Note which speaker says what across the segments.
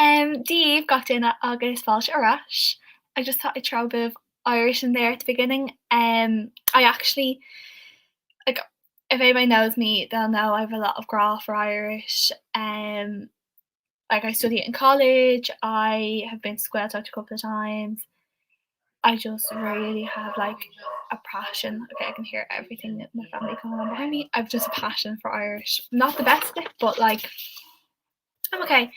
Speaker 1: Díobh gach duine agus fáilte arás. I just thought I'd throw a bit of Irish in there at the beginning. I actually like if anybody knows me, they'll know I have a lot of gra for Irish. Like I study it in college. I have been to Squelch out a couple of times. I just really have like a passion. Okay, I can hear everything that my family coming on behind me. I've just a passion for Irish. Not the best at it, but like I'm okay.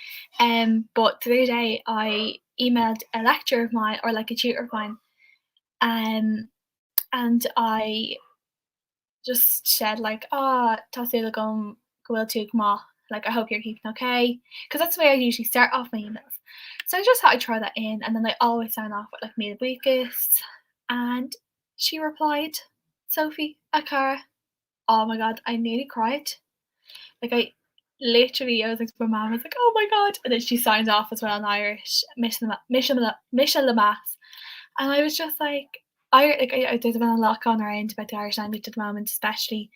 Speaker 1: But the other day I emailed a lecturer of mine or like a tutor of mine, um, and I just said like, "Ah, Tasila gum gohfuil tú má." Like I hope you're keeping okay, because that's the way I usually start off my emails. So I just thought I'd try that in, and then I always sign off with like me the weakest. And she replied, "Sophie, a cara." Oh my god, I nearly cried. Like I was like to my mom, I was like, "Oh my god!" And then she signs off as well in Irish, Misha Lamas, and I was just like, there's been a lot going around about the Irish language at the moment, especially.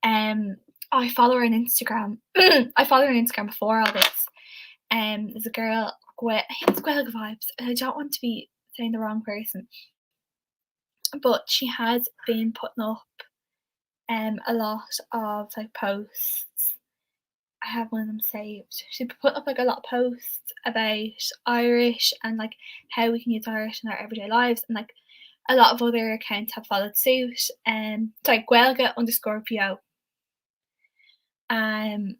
Speaker 1: Um, I follow her on Instagram. I followed her on Instagram before all this. There's a girl, I think it's Gwelga Vibes, and I don't want to be saying the wrong person, but she has been putting up a lot of like posts. I have one of them saved. She put up like a lot of posts about Irish and like how we can use Irish in our everyday lives, and like a lot of other accounts have followed suit. It's like Gwelga_PO. Um,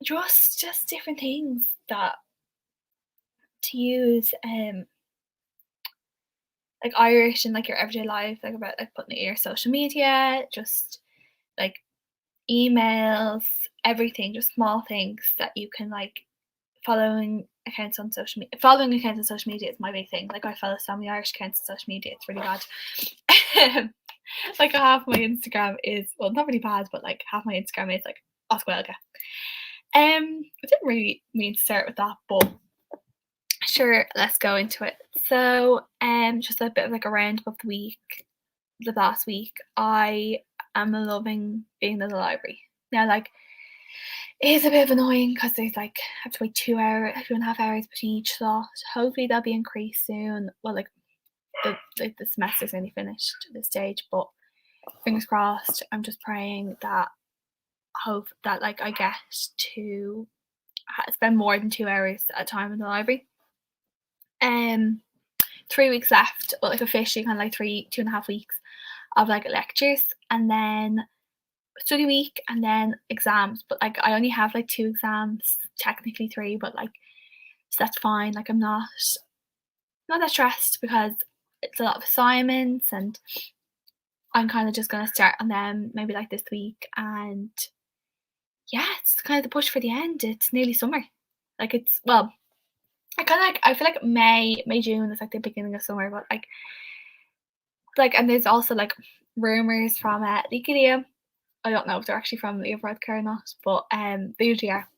Speaker 1: just different things that to use like Irish in like your everyday life, like about like putting it in your social media, just like emails, everything, just small things that you can like following accounts on social media is my big thing. Like I follow so many Irish accounts on social media, it's really bad. Like half my Instagram is, well, not really bad, but like half my Instagram is like Oswelga. I didn't really mean to start with that, but sure, let's go into it. So just a bit of like a roundup of the last week. I am loving being in the library. Now like it is a bit of annoying because there's like I have to wait 2.5 hours between each slot. Hopefully that'll be increased soon. Well, like the semester's nearly finished at this stage, but fingers crossed. I'm just praying that hope that like I get to spend more than 2 hours at a time in the library. 3 weeks left, but like officially kind of like 2.5 weeks of like lectures, and then study week, and then exams. But like I only have like 2 exams, technically three, but like so that's fine. Like I'm not that stressed because it's a lot of assignments, and I'm kind of just gonna start on them maybe like this week. And yeah, it's kind of the push for the end. It's nearly summer. Like it's well, I feel like May, June is like the beginning of summer, but like and there's also like rumors from Likidia. I don't know if they're actually from Leah Varadkar or not, but they usually are.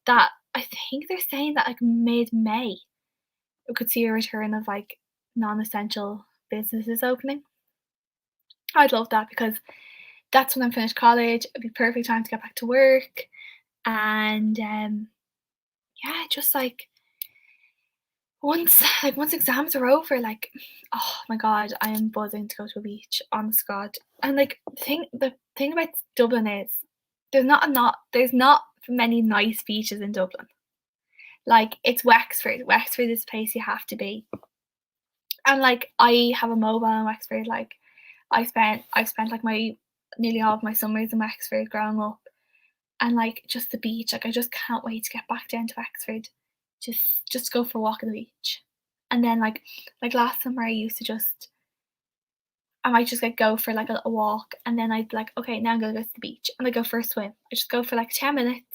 Speaker 1: That I think they're saying that like mid-May we could see a return of like non-essential businesses opening. I'd love that because that's when I'm finished college. It'd be perfect time to get back to work, and yeah, just like once exams are over, like oh my god, I am buzzing to go to a beach. Honest God, and like the thing about Dublin is there's not many nice beaches in Dublin. Like it's Wexford. Wexford is the place you have to be. And like I have a mobile in Wexford. Like I've spent like my nearly all of my summers in Wexford growing up, and like just the beach. Like I just can't wait to get back down to Wexford, just just go for a walk on the beach. And then like last summer I might just like go for like a little walk, and then I'd be like, okay, now I'm gonna go to the beach, and I go for a swim. I just go for like 10 minutes,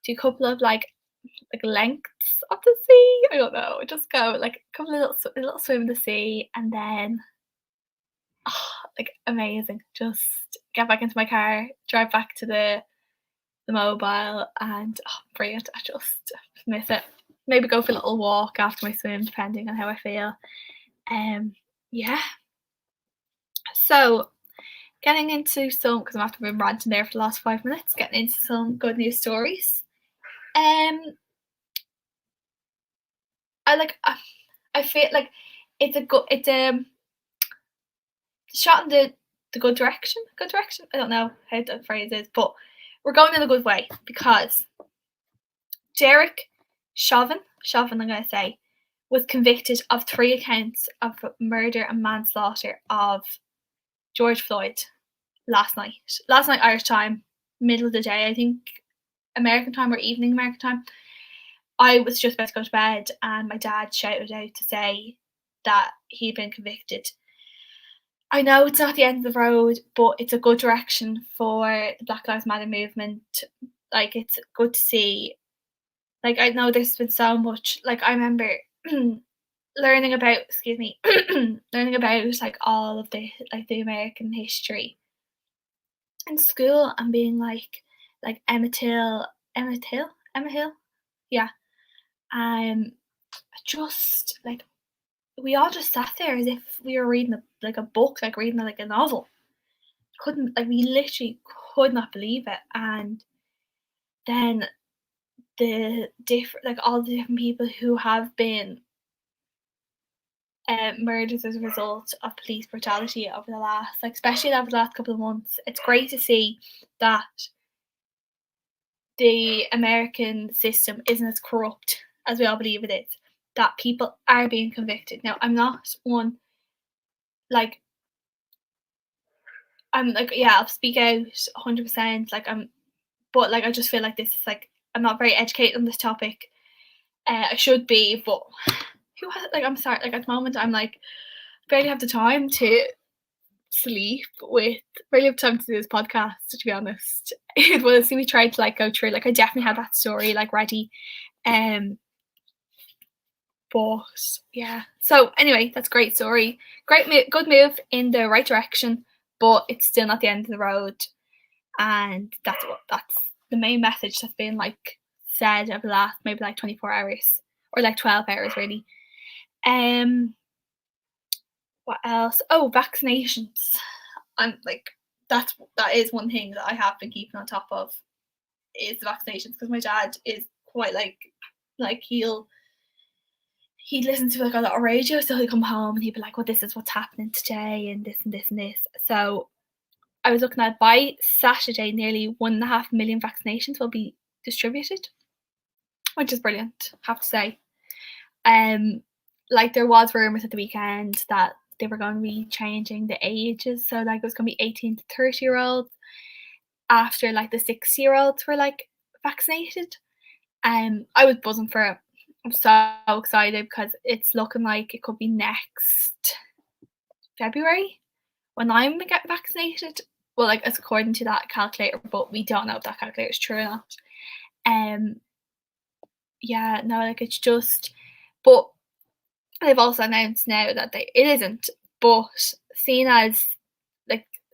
Speaker 1: do a couple of like lengths of the sea. I don't know. Just go like a couple of a little swim in the sea, and then oh, like amazing. Just get back into my car, drive back to the mobile, and oh, brilliant. I just miss it. Maybe go for a little walk after my swim, depending on how I feel. Yeah. So getting into some because I'm after been ranting there for the last 5 minutes. Getting into some good news stories. Um, I feel like it's shot in the good direction. Good direction. I don't know how the phrase is, but we're going in a good way because Derek Chauvin, I'm gonna say, was convicted of 3 counts of murder and manslaughter of George Floyd last night. Last night Irish time, middle of the day, I think American time or evening American time. I was just about to go to bed and my dad shouted out to say that he'd been convicted. I know it's not the end of the road, but it's a good direction for the Black Lives Matter movement. Like, it's good to see. Like, I know there's been so much. Like, I remember learning about, excuse me, learning about like all of the American history in school and being like Emma Hill, yeah. Just like we all just sat there as if we were reading like a book, like reading like a novel. Couldn't like we literally could not believe it. And then the different like all the different people who have been murdered as a result of police brutality over the last, like especially over the last couple of months. It's great to see that the American system isn't as corrupt as we all believe it is. That people are being convicted. Now, I'm not one like I'm like yeah, I'll speak out 100%. Like but like I just feel like this is like I'm not very educated on this topic. I should be, but who has like I'm sorry. Like at the moment, I'm like barely have the time to sleep with barely have time to do this podcast. To be honest, it was we tried to like go through. Like I definitely had that story like ready, um. But yeah. So anyway, that's a great story. Good move in the right direction, but it's still not the end of the road. And that's the main message that's been like said over the last maybe like 24 hours or like 12 hours really. Um what else? Oh, vaccinations. I'm like that is one thing that I have been keeping on top of is the vaccinations because my dad is quite like he'd listen to like a lot of radio, so he'd come home and he'd be like, well, this is what's happening today and this and this and this. So I was looking at by Saturday, nearly 1.5 million vaccinations will be distributed, which is brilliant, I have to say. Like there was rumours at the weekend that they were going to be changing the ages, so like it was going to be 18 to 30-year-olds after like the 6-year-olds were like vaccinated. I was buzzing for it. I'm so excited because it's looking like it could be next February when I'm getting vaccinated. Well, like it's according to that calculator, but we don't know if that calculator is true or not. Yeah, no, like it's just, but they've also announced now that it isn't. But seeing as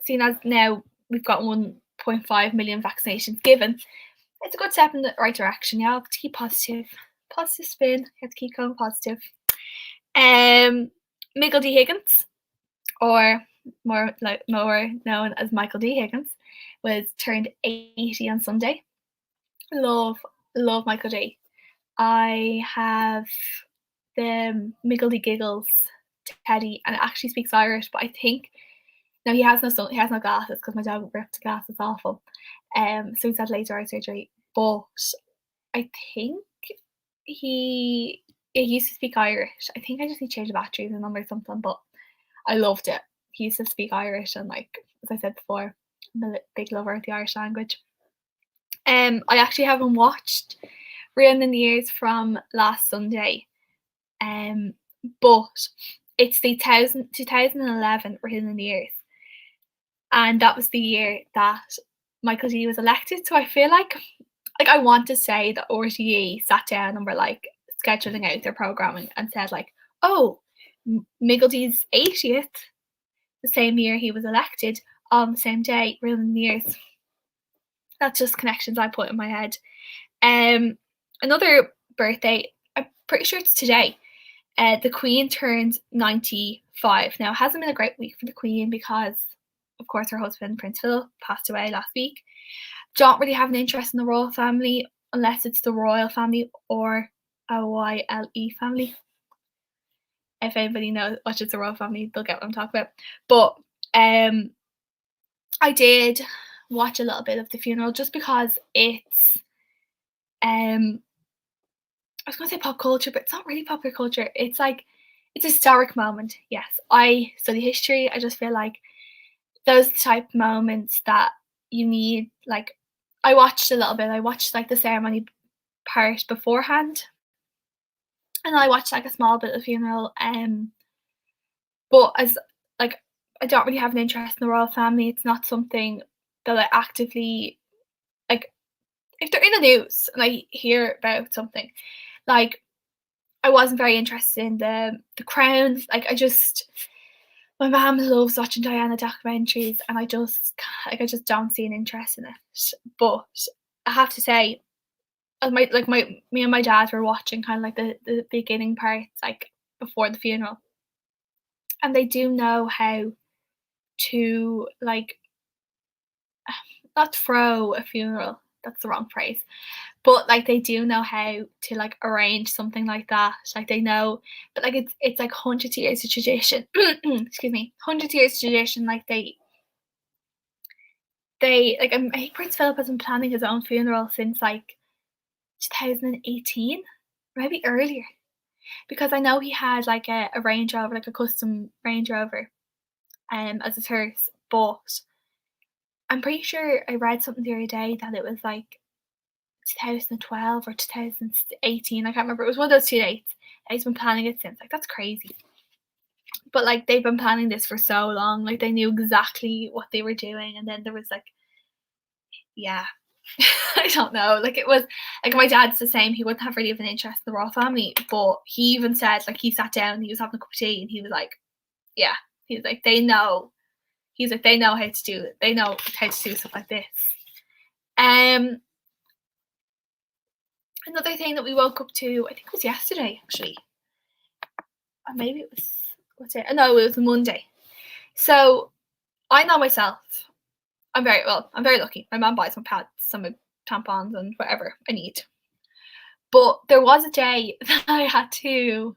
Speaker 1: seeing as now we've got 1.5 million vaccinations given, it's a good step in the right direction. Yeah, have to keep positive spin. You have to keep going positive. Michael D. Higgins, or more known as Michael D. Higgins, was turned 80 on Sunday. Love Michael D. I have the Michael D. Giggles teddy, and it actually speaks Irish, but I think no, he has no glasses because my dad ripped the glasses off him. So he's had laser eye surgery, but I think he used to speak Irish. I think I just need to change the batteries in them or something, but I loved it. He used to speak Irish, and like as I said before, I'm a big lover of the Irish language. I actually haven't watched Real in the Years from last Sunday, but it's the 2011 Real in the Years, and that was the year that Michael D was elected. So I feel like I want to say that RTE sat down and were like scheduling out their programming and said like, oh, Michael D's 80th, the same year he was elected, on the same day, Real in the Years. That's just connections I put in my head. Another birthday, I'm pretty sure it's today. The Queen turns 95. Now, it hasn't been a great week for the Queen because, of course, her husband, Prince Philip, passed away last week. Don't really have an interest in the royal family unless it's the royal family or a YLE family. If anybody knows watches the royal family, they'll get what I'm talking about. But um I did watch a little bit of the funeral just because it's um I was gonna say pop culture, but it's not really popular culture. It's like it's a historic moment. Yes. I study history. I just feel like those are the type of moments that you need like I watched a little bit. I watched like the ceremony part beforehand and I watched like a small bit of the funeral. But as like I don't really have an interest in the royal family. It's not something that I actively like if they're in the news and I hear about something, like I wasn't very interested in the Crown. Like my mum loves watching Diana documentaries, and I just don't see an interest in it. But I have to say, my me and my dad were watching kind of like the beginning parts, like before the funeral, and they do know how to like not throw a funeral. That's the wrong phrase. But, like, they do know how to, like, arrange something like that, like, they know but, like, it's, like, hundreds of years of tradition. Excuse me, hundreds of years of tradition, like, like, I think Prince Philip has been planning his own funeral since, like, 2018, maybe earlier, because I know he had, like, a Range Rover, like, a custom Range Rover, as his hearse, but I'm pretty sure I read something the other day that it was, like, 2012 or 2018. I can't remember. It was one of those 2 dates. He's been planning it since. Like, that's crazy. But, like, they've been planning this for so long. Like, they knew exactly what they were doing. And then there was, like, yeah. I don't know. Like, it was, like, my dad's the same. He wouldn't have really of an interest in the royal family. But he even said, like, he sat down and he was having a cup of tea and he was like, yeah. He was like, they know. He's like, they know how to do it. They know how to do stuff like this. Um, Another thing that we woke up to, I think it was yesterday actually, or maybe it was what's it? No, it was Monday. So I know myself. I'm very lucky. My mum buys my pads, some tampons, and whatever I need. But there was a day that I had to.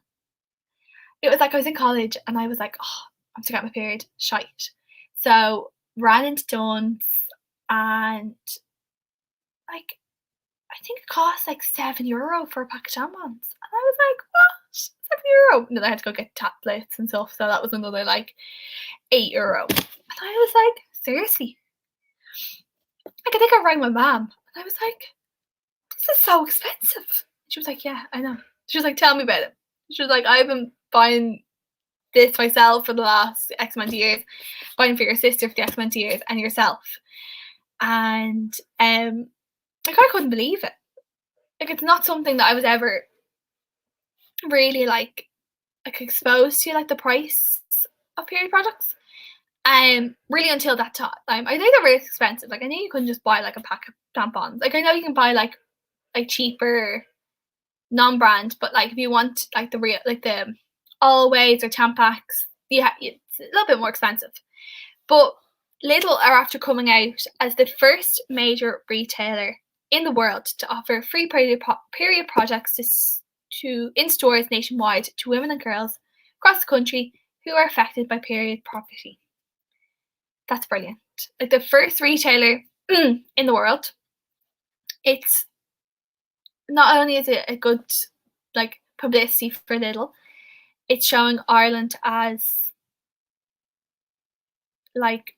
Speaker 1: It was like I was in college and I was like, oh, I'm to get my period. Shite. So ran into Dunn's and like I think it cost like €7 for a pack of tampons. And I was like, what? €7? And then I had to go get tablets and stuff. So that was another like €8. And I was like, seriously? Like I think I rang my mum and I was like, this is so expensive. She was like, yeah, I know. She was like, tell me about it. She was like, I've been buying this myself for the last X amount of years, buying for your sister for the X amount of years, and yourself. And like I couldn't believe it. Like it's not something that I was ever really like exposed to, like the price of period products. Really until that time. I think they're very expensive. Like I knew you couldn't just buy like a pack of tampons. Like I know you can buy like cheaper non-brand, but like if you want like the real like the Always or Tampax, yeah, it's a little bit more expensive. But Lidl are after coming out as the first major retailer in the world to offer free period products to in stores nationwide to women and girls across the country who are affected by period poverty. That's brilliant. Like the first retailer in the world. It's not only is it a good like publicity for Lidl, it's showing Ireland as like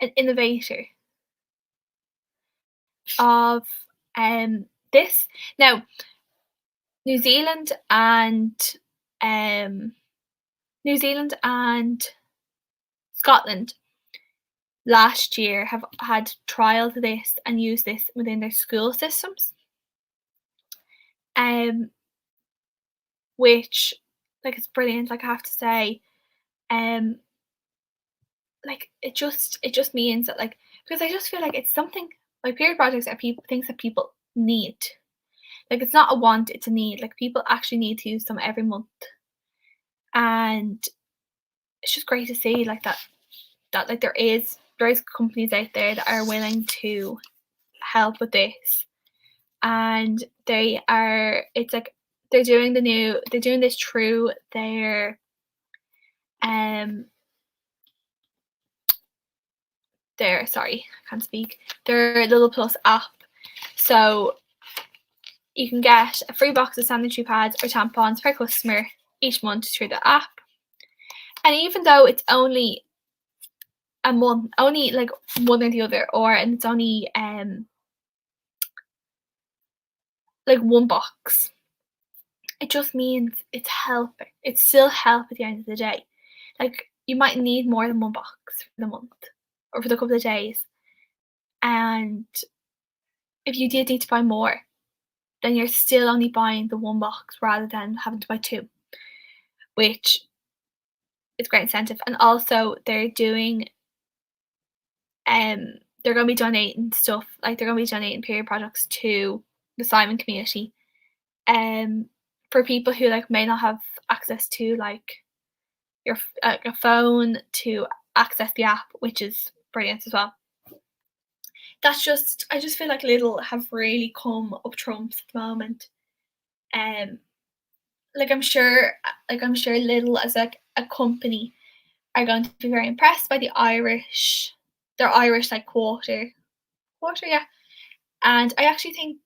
Speaker 1: an innovator of this. Now, New Zealand and um New Zealand and Scotland last year have had trials of this and used this within their school systems. Um which like it's brilliant, like I have to say. Um like it just means that like because I just feel like it's something like period projects are people things that people need. Like it's not a want, it's a need. Like people actually need to use them every month. And it's just great to see like that like there is companies out there that are willing to help with this. And they are it's like they're doing this through um sorry, I can't speak, their Little Plus app. So you can get a free box of sanitary pads or tampons per customer each month through the app. And even though it's only a month, only like one or the other, and it's only like one box, it just means it's still help at the end of the day. Like, you might need more than one box for the month or for the couple of days. And if you did need to buy more, then you're still only buying the one box rather than having to buy two, which is great incentive. And also they're doing they're gonna be donating stuff, like they're gonna be donating period products to the Simon community. For people who like may not have access to like a phone to access the app, which is brilliant as well. I just feel like Lidl have really come up trumps at the moment. Like I'm sure Lidl as like a company are going to be very impressed by their Irish like quarter, yeah. And I actually think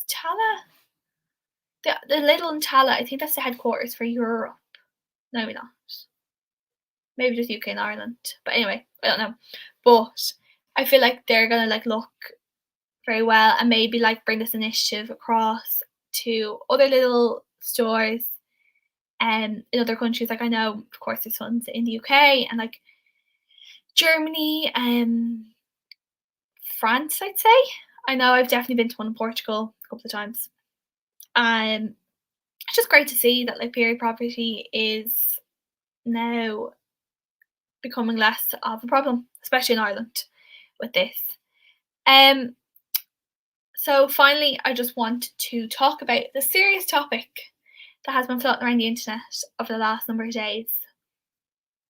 Speaker 1: Tala, the Lidl in Tala, I think that's the headquarters for Europe. No, maybe not. Maybe just UK and Ireland. But anyway, I don't know. But I feel like they're gonna like look very well and maybe like bring this initiative across to other little stores in other countries. Like I know, of course, there's ones in the UK and like Germany, France, I'd say. I know I've definitely been to one in Portugal a couple of times. It's just great to see that like period poverty is now becoming less of a problem, especially in Ireland with this. So finally, I just want to talk about the serious topic that has been floating around the internet over the last number of days,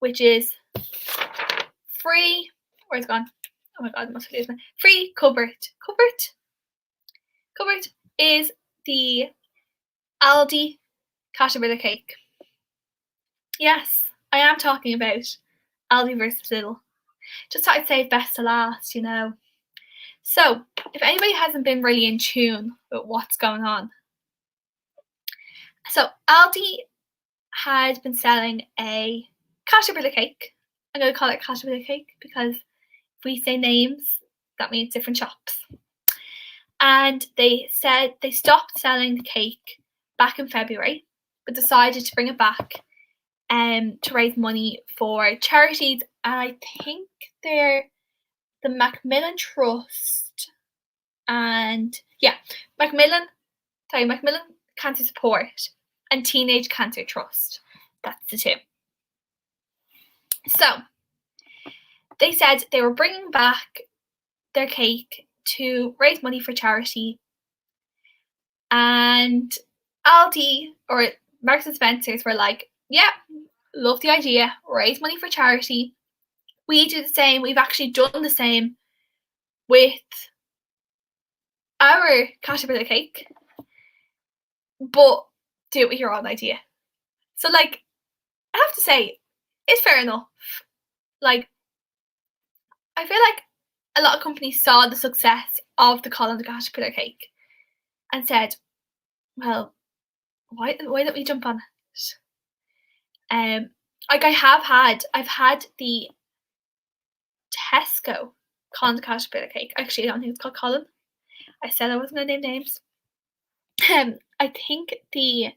Speaker 1: which is free. Where's it gone? Oh my god, I must lose me. Free cupboard. Cupboard is the Aldi caterpillar cake. Yes, I am talking about Aldi versus Lidl. Just thought I'd save best to last, you know. So, if anybody hasn't been really in tune with what's going on, so Aldi had been selling a caterpillar cake. I'm going to call it caterpillar cake because if we say names, that means different shops. And they said they stopped selling the cake back in February, but decided to bring it back to raise money for charities. And I think they're the Macmillan Trust and Macmillan Cancer Support and Teenage Cancer Trust. That's the two. So they said they were bringing back their cake to raise money for charity, and Aldi or Marks and Spencer's were like, yeah, love the idea, raise money for charity. We do the same. We've actually done the same with our caterpillar cake, but do it with your own idea. So like, I have to say, it's fair enough. Like, I feel like a lot of companies saw the success of the Colin the Caterpillar cake and said, well, why don't we jump on it? Like I've had the Tesco Colin the Caterpillar cake. Actually, I don't think it's called Colin. I said I wasn't gonna name names. I think I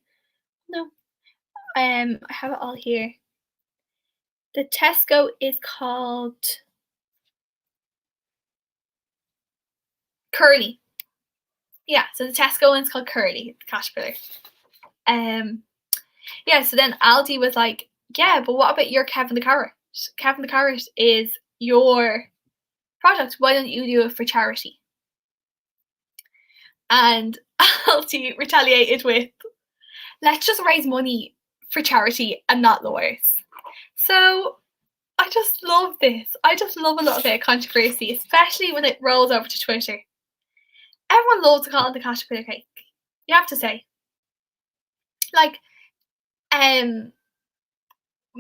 Speaker 1: have it all here. The Tesco is called Curly. Yeah, so the Tesco one's called Curly, the caterpillar. Yeah, so then Aldi was like, yeah, but what about your Kevin the Carrot? Kevin the Carrot is your product. Why don't you do it for charity? And Aldi retaliated with, let's just raise money for charity and not lawyers. So I just love this. I just love a little bit of controversy, especially when it rolls over to Twitter. Everyone loves to call it the caterpillar cake. You have to say. Like, in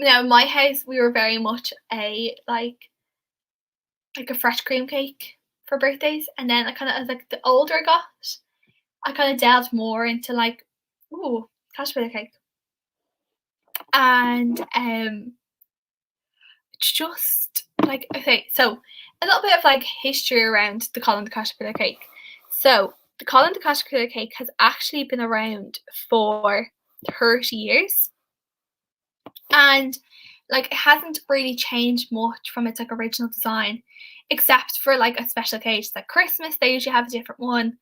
Speaker 1: my house, we were very much like a fresh cream cake for birthdays, and then I kinda as, like, the older I got, I kinda delved more into, like, ooh, caterpillar cake. And, it's just like, okay, so a little bit of, like, history around the Colin the Caterpillar cake. So, the Colin the Caterpillar cake has actually been around for 30 years, and, like, it hasn't really changed much from its, like, original design, except for, like, a special occasions, like Christmas, they usually have a different one.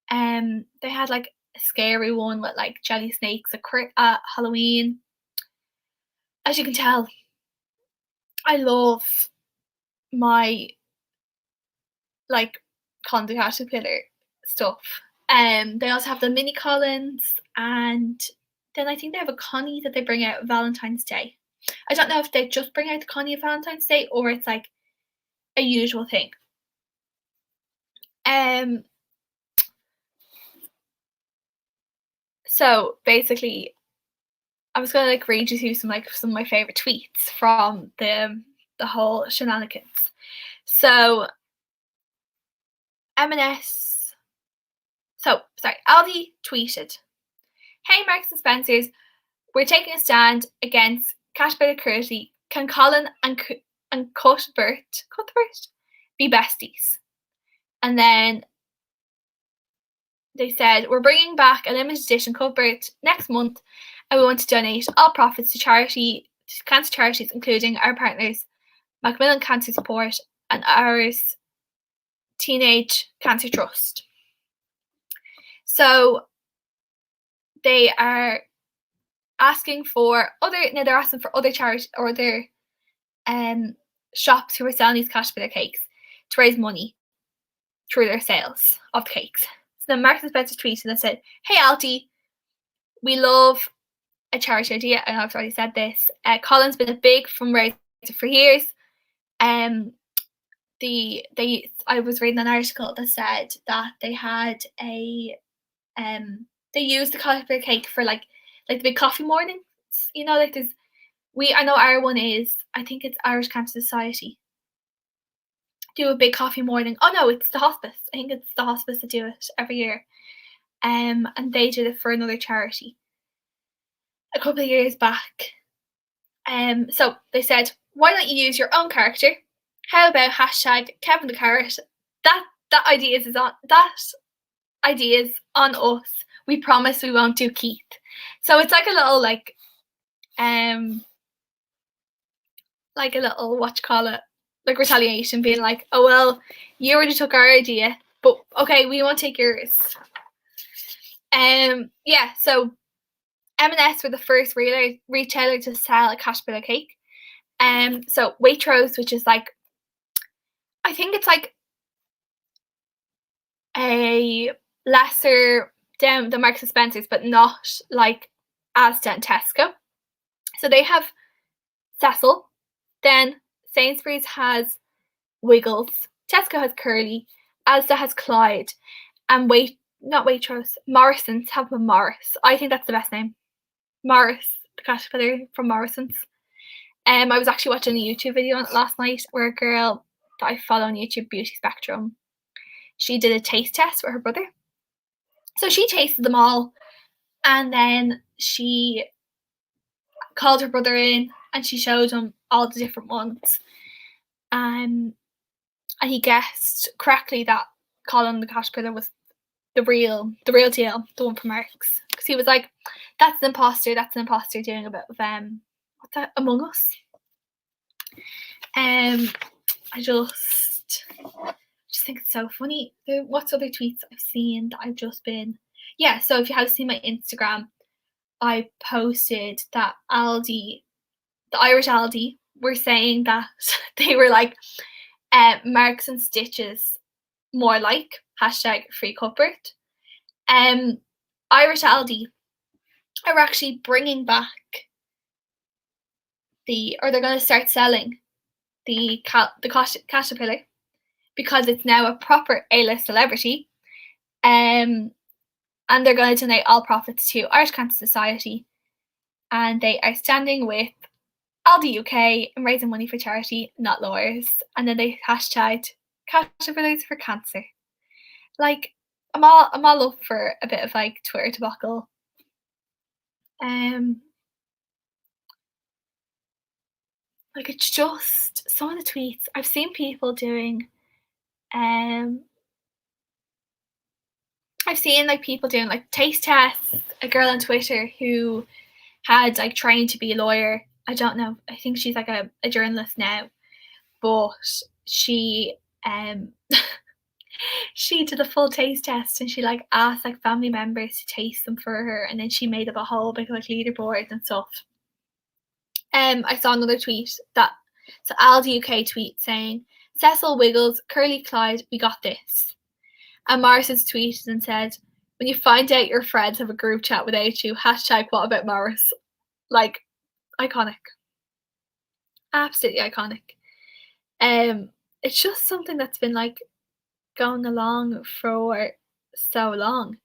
Speaker 1: They had, like, a scary one with, like, jelly snakes at Halloween. As you can tell, I love my, like, Colin the Caterpillar stuff. They also have the mini Collins, and then I think they have a Connie that they bring out Valentine's Day. I don't know if they just bring out the Connie of Valentine's Day or it's, like, a usual thing. Um, so basically, I was gonna, like, read you through some of my favorite tweets from the whole shenanigans. So M&S, sorry, Aldi tweeted, "Hey Marks and Spencers, we're taking a stand against Caterpillar cruelty. Can Colin and Cuthbert be besties?" And then they said, "We're bringing back a limited edition Cuthbert next month, and we want to donate all profits to cancer charities, including our partners Macmillan Cancer Support and ours Teenage Cancer Trust." So they are asking for other charities or other shops who are selling these Caterpillar cakes to raise money through their sales of the cakes. So then Marks and Spencer tweeted and said, "Hey Alti, we love a charity idea." I know I've already said this. Colin's been a big fundraiser for years. I was reading an article that said that they had they used the Caterpillar cake for like the big coffee mornings. Like I know our one is, I think it's Irish Cancer Society, do a big coffee morning. Oh no, it's the hospice. I think it's the hospice that do it every year. And they did it for another charity a couple of years back. So they said, "Why don't you use your own character? How about hashtag Kevin the Carrot? That idea is on us. We promise we won't do Keith." So it's like a little like a little like retaliation, being like, "Oh well, you already took our idea, but okay, we won't take yours." Yeah, so M&S were the first retailer to sell a Caterpillar cake. So Waitrose, which is like, I think it's like a lesser down the Marks and Spencers, but not like Asda and Tesco. So they have Cecil. Then Sainsbury's has Wiggles. Tesco has Curly. Asda has Clyde. And not Waitrose, Morrison's have a Morris. I think that's the best name. Morris, the Caterpillar from Morrison's. I was actually watching a YouTube video on it last night where a girl that I follow on YouTube, Beauty Spectrum, she did a taste test with her brother. So she tasted them all, and then she called her brother in and she showed him all the different ones. And he guessed correctly that Colin the Caterpillar was the real deal, the one from Marks. Because he was like, that's an imposter doing a bit of what's that, Among Us. I just think it's so funny. What's other tweets I've seen that I've just been, yeah, so if you have seen my Instagram, I posted that Aldi, the Irish Aldi, were saying that they were like, Marks and Stitches more like, hashtag free Cuthbert. Irish Aldi are actually bringing back they're going to start selling the Caterpillar because it's now a proper A-list celebrity. And and they're going to donate all profits to Irish Cancer Society, and they are standing with Aldi UK and raising money for charity, not lawyers. And then they hashtagged caterpillars for cancer. Like, I'm all up for a bit of like Twitter debacle. Um, like it's just some of the tweets I've seen people doing. I've seen like people doing like taste tests. A girl on Twitter who had like trained to be a lawyer. I don't know. I think she's like a journalist now, but she um she did a full taste test and she like asked like family members to taste them for her, and then she made up a whole big like leaderboard and stuff. I saw another tweet that so Aldi UK tweet saying Cecil Wiggles, Curly Clyde, we got this. And Morrison's tweeted and said, when you find out your friends have a group chat without you, hashtag what about Morris? Like, iconic. Absolutely iconic. It's just something that's been like going along for so long.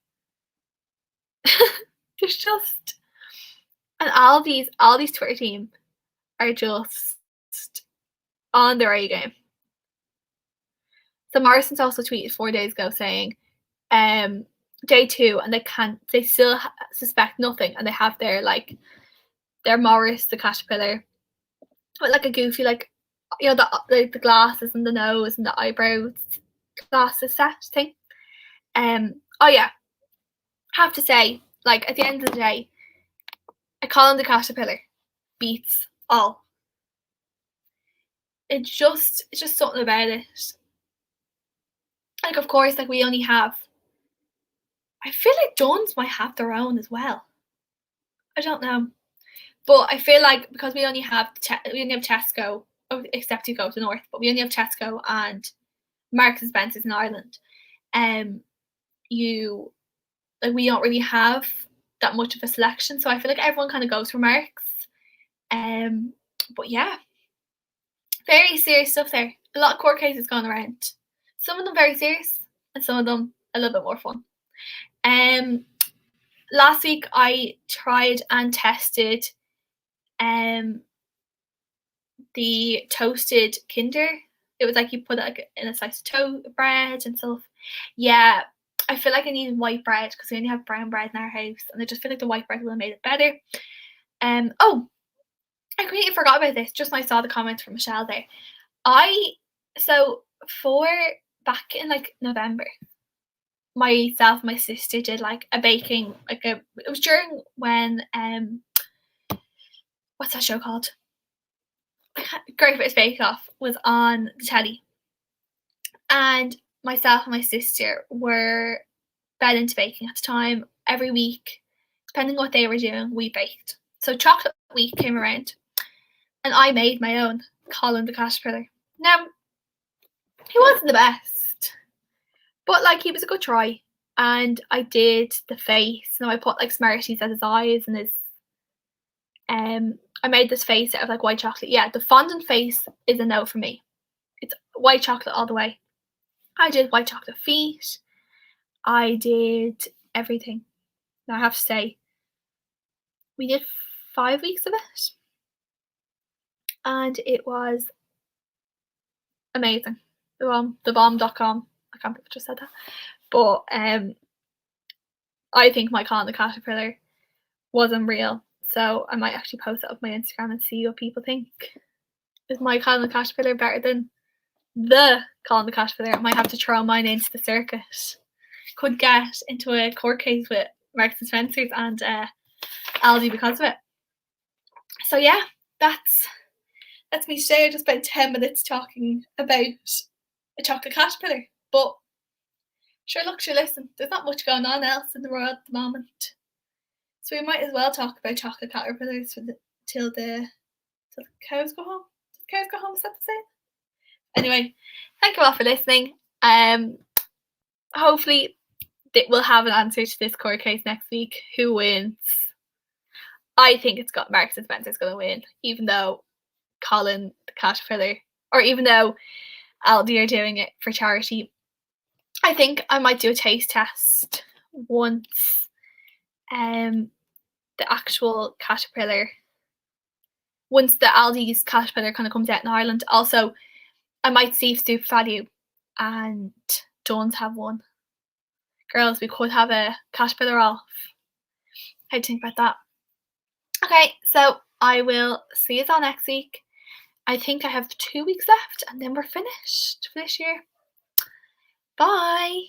Speaker 1: There's just and Aldi's Twitter team are just on their A game. So Morrison's also tweeted 4 days ago saying, day 2, and they still suspect nothing, and they have their Morris the caterpillar with like a goofy like the glasses and the nose and the eyebrows glasses set thing. Oh yeah, have to say, like at the end of the day, I call him the caterpillar beats all. It's just something about it. Like of course, like we only have. I feel like Jones might have their own as well. I don't know, but I feel like because we only have Tesco, except you go to the north, but we only have Tesco and Marks and Spencer's in Ireland. We don't really have that much of a selection, so I feel like everyone kind of goes for Marks. But yeah, very serious stuff there. A lot of court cases going around. Some of them very serious, and some of them a little bit more fun. Last week I tried and tested the toasted Kinder. It was like you put it like in a slice of bread and stuff. Yeah, I feel like I needed white bread because we only have brown bread in our house, and I just feel like the white bread would have made it better. Oh, I completely forgot about this. Just when I saw the comment from Michelle there. For back in like November, myself and my sister did like a baking, it was during when what's that show called? Great British Bake Off was on the telly, and myself and my sister were bed into baking at the time. Every week, depending on what they were doing, we baked. So chocolate week came around, and I made my own Colin the caterpillar. Now, he wasn't the best, but like he was a good try. And I did the face. Now I put like Smarties at his eyes and his. I made this face out of like white chocolate. Yeah, the fondant face is a no for me. It's white chocolate all the way. I did white chocolate feet. I did everything. Now I have to say, we did 5 weeks of it, and it was amazing. Thebomb.com. I can't believe I just said that. But I think my Colin the caterpillar was unreal. So I might actually post it up my Instagram and see what people think. Is my Colin the caterpillar better than the Colin the caterpillar? I might have to throw mine into the circuit. Could get into a court case with Marks and Spencer's and Aldi because of it. So yeah, that's me today. I just spent 10 minutes talking about a chocolate caterpillar. But sure, listen, there's not much going on else in the world at the moment. So we might as well talk about chocolate caterpillars till the cows go home. Cows go home, is that the same? Anyway, thank you all for listening. Hopefully we'll have an answer to this court case next week. Who wins? I think it's got Marks and Spencer's going to win, even though Colin the caterpillar, or even though Aldi are doing it for charity. I think I might do a taste test once the actual caterpillar once the Aldi's caterpillar kind of comes out in Ireland. Also, I might see if Super Value and Dunnes have one. Girls, we could have a caterpillar off. How do you think about that? Okay, so I will see you all next week. I think I have 2 weeks left and then we're finished for this year. Bye!